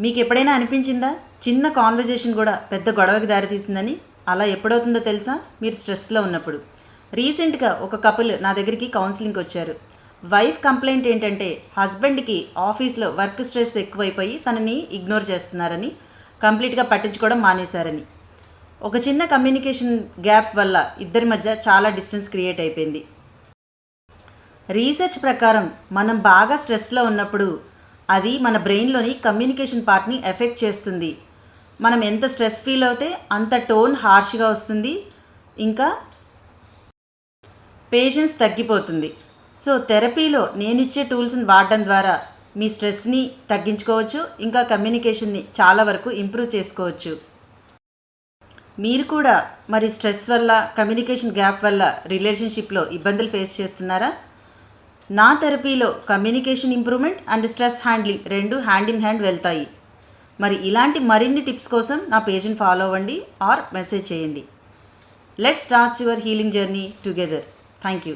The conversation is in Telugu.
మీకు ఎప్పుడైనా అనిపించిందా చిన్న కాన్వర్జేషన్ కూడా పెద్ద గొడవకి దారితీసిందని? అలా ఎప్పుడవుతుందో తెలుసా? మీరు స్ట్రెస్లో ఉన్నప్పుడు. రీసెంట్గా ఒక కపుల్ నా దగ్గరికి కౌన్సిలింగ్కి వచ్చారు. వైఫ్ కంప్లైంట్ ఏంటంటే హస్బెండ్కి ఆఫీస్లో వర్క్ స్ట్రెస్ ఎక్కువైపోయి తనని ఇగ్నోర్ చేస్తున్నారని, కంప్లీట్గా పట్టించుకోవడం మానేశారని. ఒక చిన్న కమ్యూనికేషన్ గ్యాప్ వల్ల ఇద్దరి మధ్య చాలా డిస్టెన్స్ క్రియేట్ అయిపోయింది. రీసెర్చ్ ప్రకారం మనం బాగా స్ట్రెస్లో ఉన్నప్పుడు అది మన బ్రెయిన్లోని కమ్యూనికేషన్ పార్ట్ని ఎఫెక్ట్ చేస్తుంది. మనం ఎంత స్ట్రెస్ ఫీల్ అవుతే అంత టోన్ హార్ష్గా వస్తుంది, ఇంకా పేషెన్స్ తగ్గిపోతుంది. సో థెరపీలో నేనిచ్చే టూల్స్ని వాడడం ద్వారా మీ స్ట్రెస్ని తగ్గించుకోవచ్చు, ఇంకా కమ్యూనికేషన్ని చాలా వరకు ఇంప్రూవ్ చేసుకోవచ్చు. మీరు కూడా మరి స్ట్రెస్ వల్ల, కమ్యూనికేషన్ గ్యాప్ వల్ల రిలేషన్షిప్లో ఇబ్బందులు ఫేస్ చేస్తున్నారా? నా థెరపీలో communication improvement and stress handling రెండు హ్యాండ్ ఇన్ హ్యాండ్ వెళ్తాయి. మరి ఇలాంటి మరిన్ని టిప్స్ కోసం నా పేజ్ని ఫాలో అవ్వండి ఆర్ మెసేజ్ చేయండి. Let's start your healing journey together. Thank you.